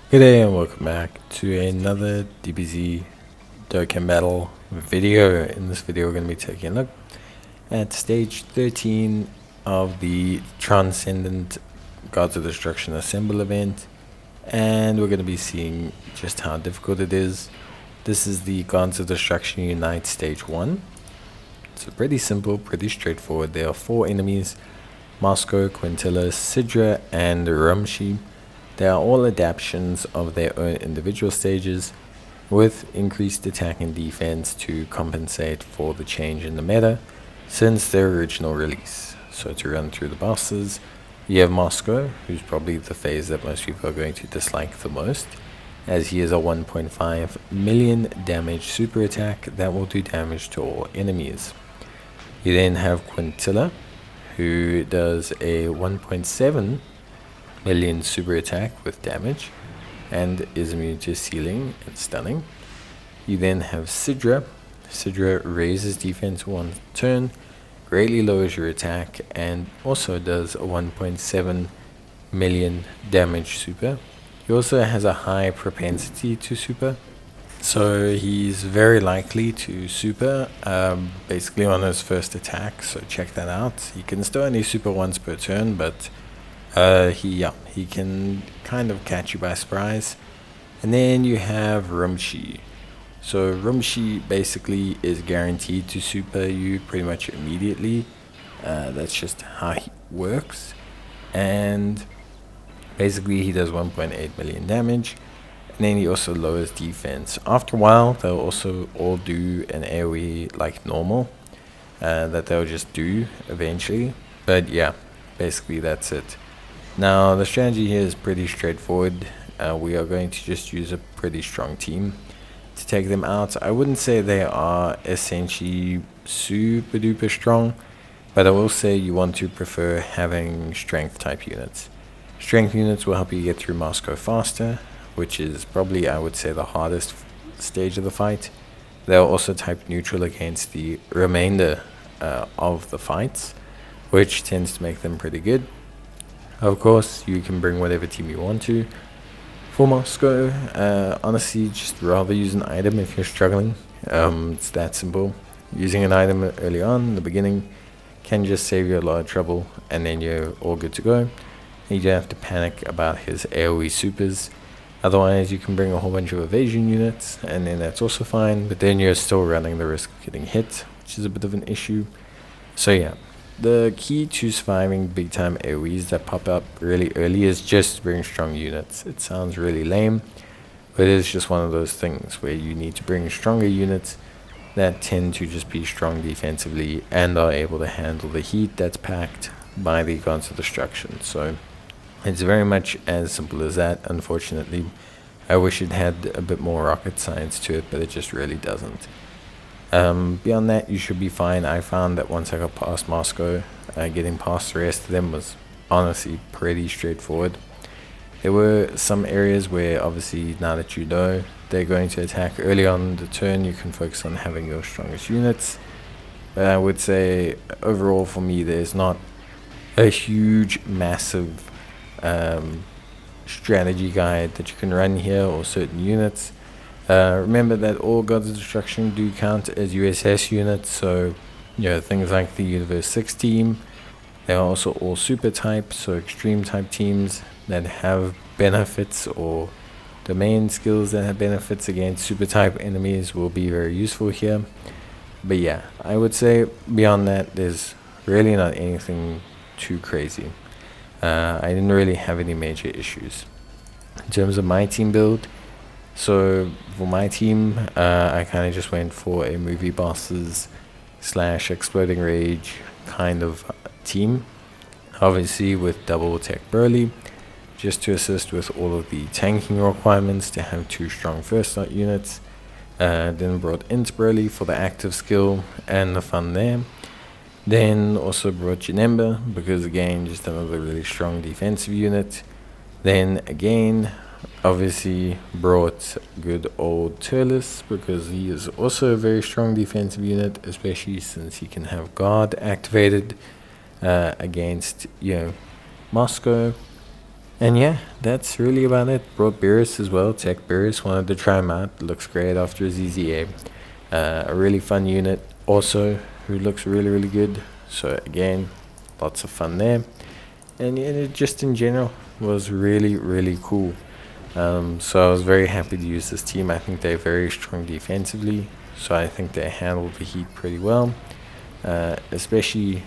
Good day and welcome back to another DBZ Dokkan battle video. In this video we're going to be taking a look at stage 13 of the Transcendent Gods of Destruction Assemble event, and we're going to be seeing just how difficult it is. This is the Gods of Destruction Unite stage 1. So pretty simple, pretty straightforward. There are 4 enemies: Moscow, Quintilla, Sidra, and Rumshi. They are all adaptations of their own individual stages, with increased attack and defense to compensate for the change in the meta since their original release. So to run through the bosses, you have Moscow, who's probably the phase that most people are going to dislike the most, as he is a 1.5 million damage super attack that will do damage to all enemies. You then have Quintilla, who does a 1.7 million super attack with damage and is immune to sealing and stunning. You then have Sidra. Sidra raises defense 1 turn, greatly lowers your attack, and also does a 1.7 million damage super. He also has a high propensity to super, so he's very likely to super basically on his first attack, so check that out. He can still only super once per turn, but he can kind of catch you by surprise. And then you have Rumshi. So Rumshi basically is guaranteed to super you pretty much immediately. That's just how he works. And basically he does 1.8 million damage. And then he also lowers defense. After a while, they'll also all do an AoE like normal, that they'll just do eventually. But yeah, basically that's it. Now the strategy here is pretty straightforward. We are going to just use a pretty strong team to take them out. I wouldn't say they are essentially super duper strong, but I will say you want to prefer having strength type units. Strength units will help you get through Moscow faster, which is probably, I would say, the hardest stage of the fight. They'll also type neutral against the remainder of the fights, which tends to make them pretty good. Of course, you can bring whatever team you want to. For Moscow, honestly, just rather use an item if you're struggling. It's that simple. Using an item early on in the beginning can just save you a lot of trouble, and then you're all good to go. You don't have to panic about his AoE supers. Otherwise, you can bring a whole bunch of evasion units, and then that's also fine, but then you're still running the risk of getting hit, which is a bit of an issue. So yeah. The key to surviving big time AoEs that pop up really early is just to bring strong units. It sounds really lame, but it is just one of those things where you need to bring stronger units that tend to just be strong defensively and are able to handle the heat that's packed by the Gods of Destruction. So it's very much as simple as that. Unfortunately, I wish it had a bit more rocket science to it, but it just really doesn't. Beyond that, you should be fine. I found that once I got past Moscow, getting past the rest of them was honestly pretty straightforward. There were some areas where, obviously, now that you know they're going to attack early on the turn, you can focus on having your strongest units. But I would say, overall for me, there's not a huge, massive strategy guide that you can run here, or certain units. Remember that all Gods of Destruction do count as USS units, so things like the Universe 6 team, they are also all super type, so extreme type teams that have benefits or domain skills that have benefits against super type enemies will be very useful here. But yeah, I would say beyond that, there's really not anything too crazy. I didn't really have any major issues. In terms of my team build, so for my team, I kind of just went for a movie bosses / exploding rage kind of team. Obviously with double tech Broly, just to assist with all of the tanking requirements to have 2 strong first start units. Then brought Int Broly for the active skill and the fun there. Then also brought Janemba because again, just another really strong defensive unit. Then again, obviously brought good old Turles because he is also a very strong defensive unit, especially since he can have guard activated against Moscow. And yeah, that's really about it. Brought Beerus as well, Tech Beerus. Wanted to try him out. Looks great after ZZA. A really fun unit also, who looks really, really good. So again, lots of fun there. And yeah, it just in general was really, really cool. So I was very happy to use this team. I think they're very strong defensively. So I think they handled the heat pretty well. Especially,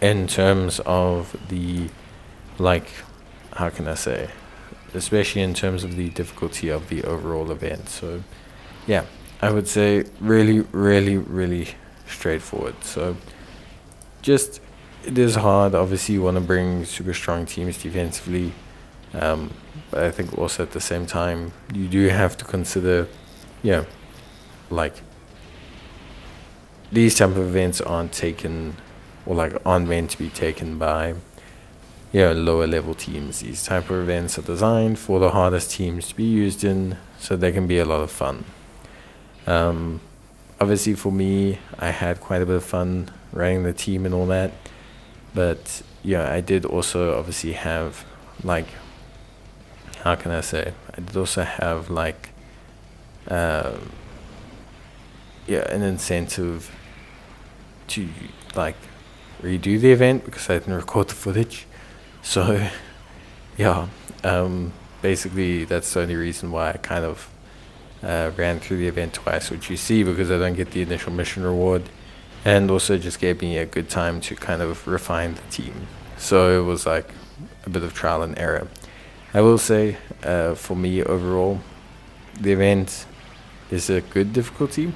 in terms of the, like, how can I say, especially in terms of the difficulty of the overall event. So, yeah, I would say really, really, really straightforward. So, just it is hard. Obviously, you want to bring super strong teams defensively, but I think also at the same time you do have to consider, yeah, like these type of events aren't taken or like aren't meant to be taken by lower level teams. These type of events are designed for the hardest teams to be used in, so they can be a lot of fun. Obviously, for me, I had quite a bit of fun running the team and all that, but yeah, I did also obviously have like, how can I say? I did also have like, an incentive to like redo the event because I didn't record the footage. So, yeah, basically that's the only reason why I kind of ran through the event twice, which you see because I don't get the initial mission reward, and also just gave me a good time to kind of refine the team. So it was like a bit of trial and error. I will say, for me overall, the event is a good difficulty.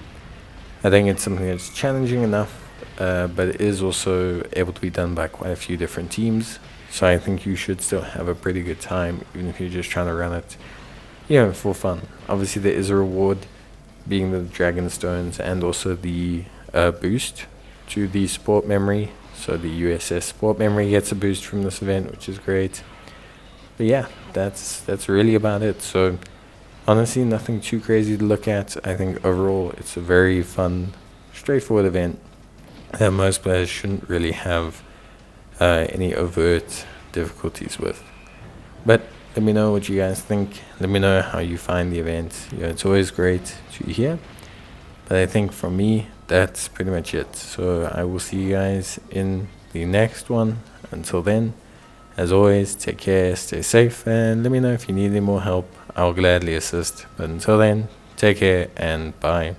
I think it's something that's challenging enough, but it is also able to be done by quite a few different teams. So I think you should still have a pretty good time, even if you're just trying to run it, for fun. Obviously, there is a reward, being the Dragon Stones, and also the boost to the sport memory. So the USS sport memory gets a boost from this event, which is great. But yeah, that's really about it. So honestly, nothing too crazy to look at. I think overall it's a very fun, straightforward event that most players shouldn't really have any overt difficulties with. But let me know what you guys think. Let me know how you find the event. It's always great to hear. But I think for me, that's pretty much it. So I will see you guys in the next one. Until then, as always, take care, stay safe, and let me know if you need any more help. I'll gladly assist. But until then, take care and bye.